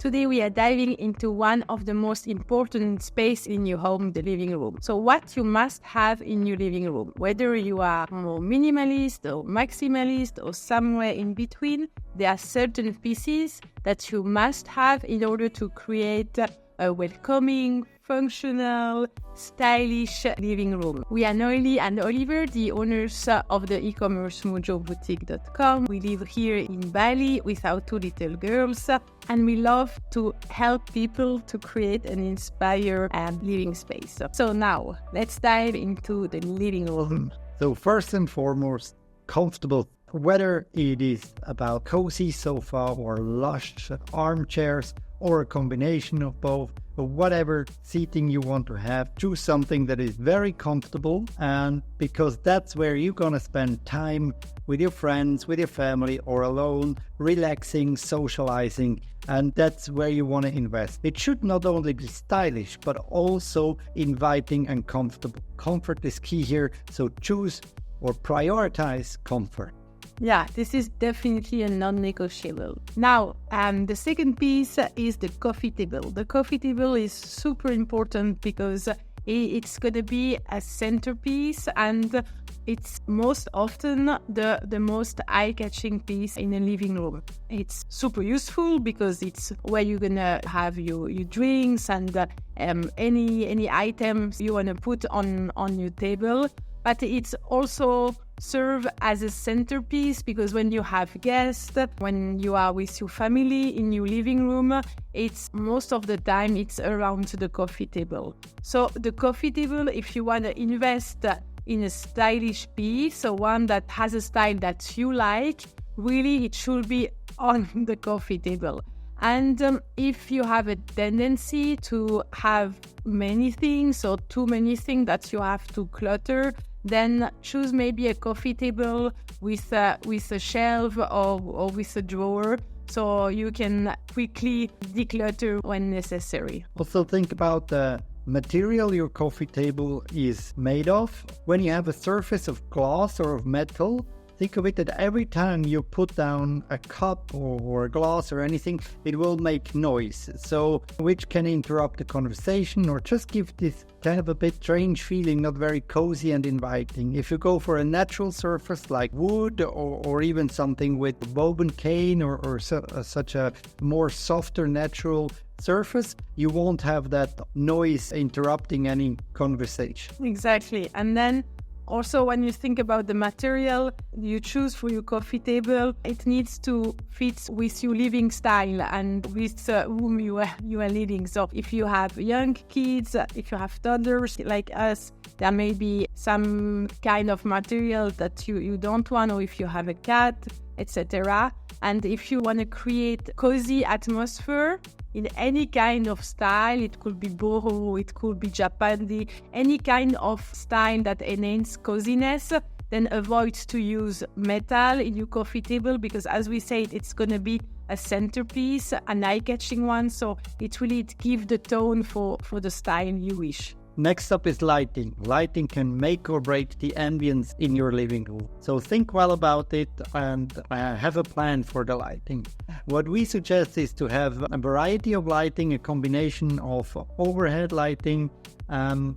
Today we are diving into one of the most important spaces in your home, the living room. So what you must have in your living room, whether you are more minimalist or maximalist or somewhere in between, there are certain pieces that you must have in order to create a welcoming, functional, stylish living room. We are Noélie and Oliver, the owners of the e-commerce mojoboutique.com. We live here in Bali with our two little girls, and we love to help people to create an inspired living space. So now, let's dive into the living room. So first and foremost, comfortable. Whether it is about cozy sofa or lush armchairs or a combination of both, or whatever seating you want to have, choose something that is very comfortable, and because that's where you're going to spend time with your friends, with your family, or alone, relaxing, socializing, and that's where you want to invest. It should not only be stylish, but also inviting and comfortable. Comfort is key here, so choose or prioritize comfort. Yeah, this is definitely a non-negotiable. Now, the second piece is the coffee table. The coffee table is super important because it's going to be a centerpiece, and it's most often the most eye-catching piece in a living room. It's super useful because it's where you're going to have your drinks and any items you want to put on your table. But it's also serve as a centerpiece because when you have guests, when you are with your family in your living room, it's most of the time it's around the coffee table. So the coffee table, if you want to invest in a stylish piece, so one that has a style that you like, really it should be on the coffee table. And if you have a tendency to have many things or too many things that you have to clutter, then choose maybe a coffee table with a shelf or with a drawer, so you can quickly declutter when necessary. Also think about the material your coffee table is made of. When you have a surface of glass or of metal, think of it that every time you put down a cup or a glass or anything, it will make noise. So, which can interrupt the conversation or just give this kind of a bit strange feeling, not very cozy and inviting. If you go for a natural surface like wood or even something with woven cane or such a more softer natural surface, you won't have that noise interrupting any conversation. Exactly. And then also, when you think about the material you choose for your coffee table, it needs to fit with your living style and with whom you are living. So if you have young kids, if you have toddlers like us, there may be some kind of material that you don't want, or if you have a cat, etc. And if you want to create cozy atmosphere in any kind of style, it could be boho, it could be Japandi, any kind of style that enhances coziness, then avoid to use metal in your coffee table because, as we said, it's going to be a centerpiece, an eye-catching one, so it gives the tone for the style you wish. Next up is lighting. Lighting can make or break the ambience in your living room. So think well about it and have a plan for the lighting. What we suggest is to have a variety of lighting, a combination of overhead lighting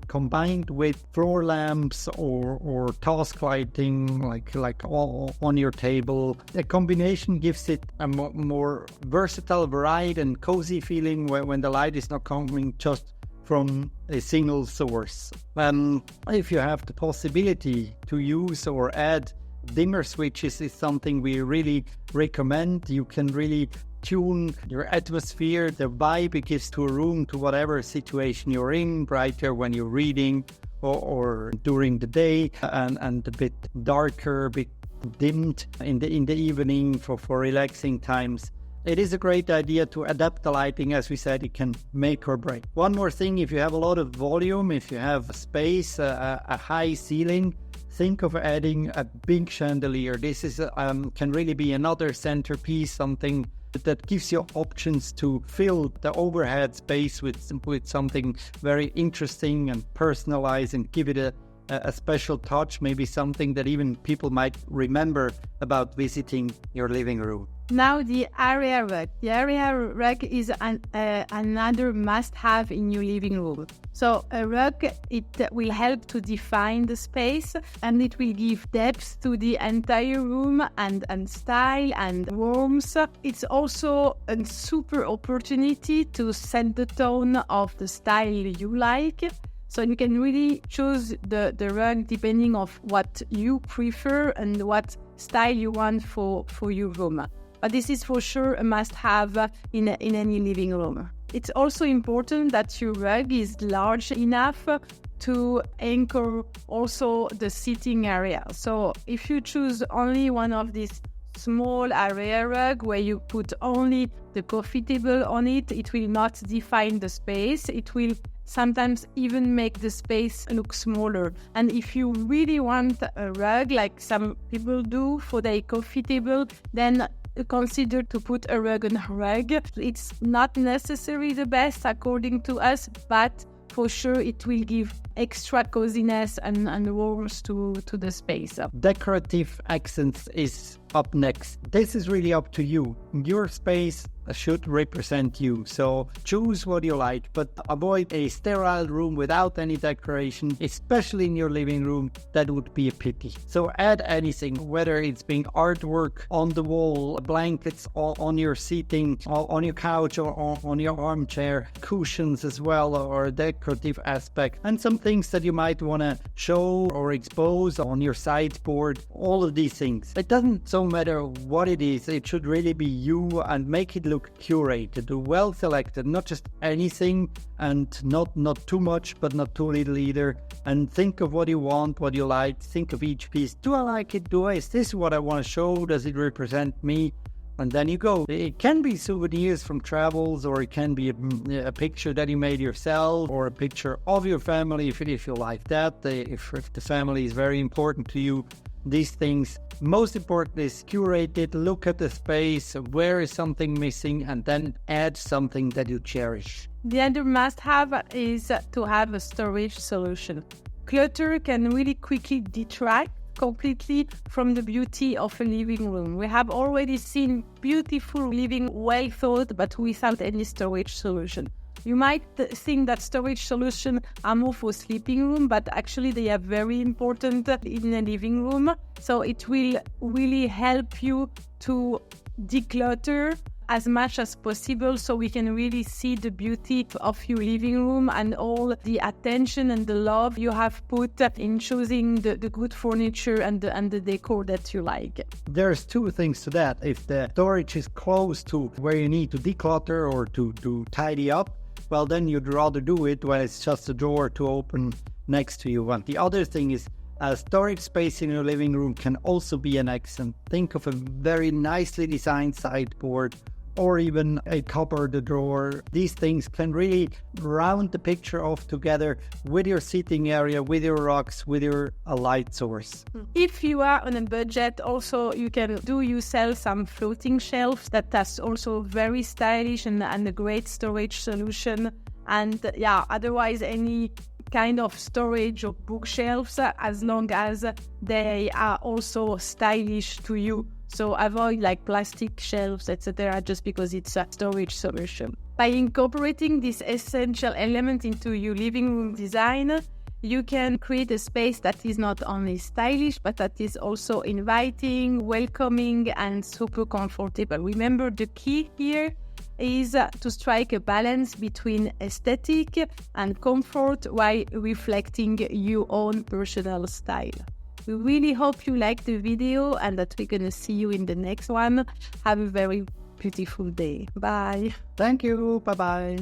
combined with floor lamps or task lighting like all on your table. The combination gives it a more versatile, varied and cozy feeling when the light is not coming just from a single source. If you have the possibility to use or add dimmer switches, is something we really recommend. You can really tune your atmosphere, the vibe it gives to a room, to whatever situation you're in, brighter when you're reading or during the day, and a bit darker, a bit dimmed in the evening for relaxing times. It is a great idea to adapt the lighting. As we said, it can make or break. One more thing, if you have a lot of volume, if you have space, a high ceiling, think of adding a big chandelier. This is can really be another centerpiece, something that gives you options to fill the overhead space with something very interesting and personalized and give it a special touch, maybe something that even people might remember about visiting your living room? Now the area rug. The area rug is another must-have in your living room. So a rug, it will help to define the space, and it will give depth to the entire room and style and warmth. It's also a super opportunity to set the tone of the style you like. So you can really choose the rug depending on what you prefer and what style you want for your room. But this is for sure a must-have in any living room. It's also important that your rug is large enough to anchor also the sitting area. So if you choose only one of these small area rug where you put only the coffee table on it, it will not define the space. It will sometimes even make the space look smaller. And if you really want a rug, like some people do for their coffee table, then consider to put a rug on a rug. It's not necessarily the best according to us, but for sure it will give extra coziness and warmth to the space. Decorative accents is up next. This is really up to you. Your space should represent you. So choose what you like, but avoid a sterile room without any decoration, especially in your living room. That would be a pity. So add anything, whether it's being artwork on the wall, blankets on your seating, on your couch or on your armchair, cushions as well, or a decorative aspect, and some things that you might want to show or expose on your sideboard. All of these things. It doesn't so matter what it is. It should really be you and make it look curated, well selected, not just anything, and not too much but not too little either. And think of what you want, what you like. Think of each piece. Do I like it? Is this what I want to show? Does it represent me? And then you go. It can be souvenirs from travels, or it can be a picture that you made yourself, or a picture of your family if you like that. If the family is very important to you, these things. Most important is curate it, look at the space, where is something missing, and then add something that you cherish. The other must-have is to have a storage solution. Clutter can really quickly detract completely from the beauty of a living room. We have already seen beautiful living, well thought, but without any storage solution. You might think that storage solutions are more for sleeping room, but actually they are very important in a living room. So it will really help you to declutter as much as possible, so we can really see the beauty of your living room and all the attention and the love you have put in choosing the good furniture and the decor that you like. There's two things to that. If the storage is close to where you need to declutter or to tidy up, well, then you'd rather do it when it's just a drawer to open next to you. And the other thing is, a storage space in your living room can also be an accent. Think of a very nicely designed sideboard, or even a cupboard, a drawer. These things can really round the picture off together with your seating area, with your rugs, with your light source. If you are on a budget, also you can do yourself some floating shelves. That's also very stylish and a great storage solution. And otherwise any kind of storage or bookshelves, as long as they are also stylish to you. So avoid like plastic shelves, etc., just because it's a storage solution. By incorporating this essential element into your living room design, you can create a space that is not only stylish, but that is also inviting, welcoming, and super comfortable. Remember, the key here is to strike a balance between aesthetic and comfort while reflecting your own personal style. We really hope you liked the video and that we're going to see you in the next one. Have a very beautiful day. Bye. Thank you. Bye-bye.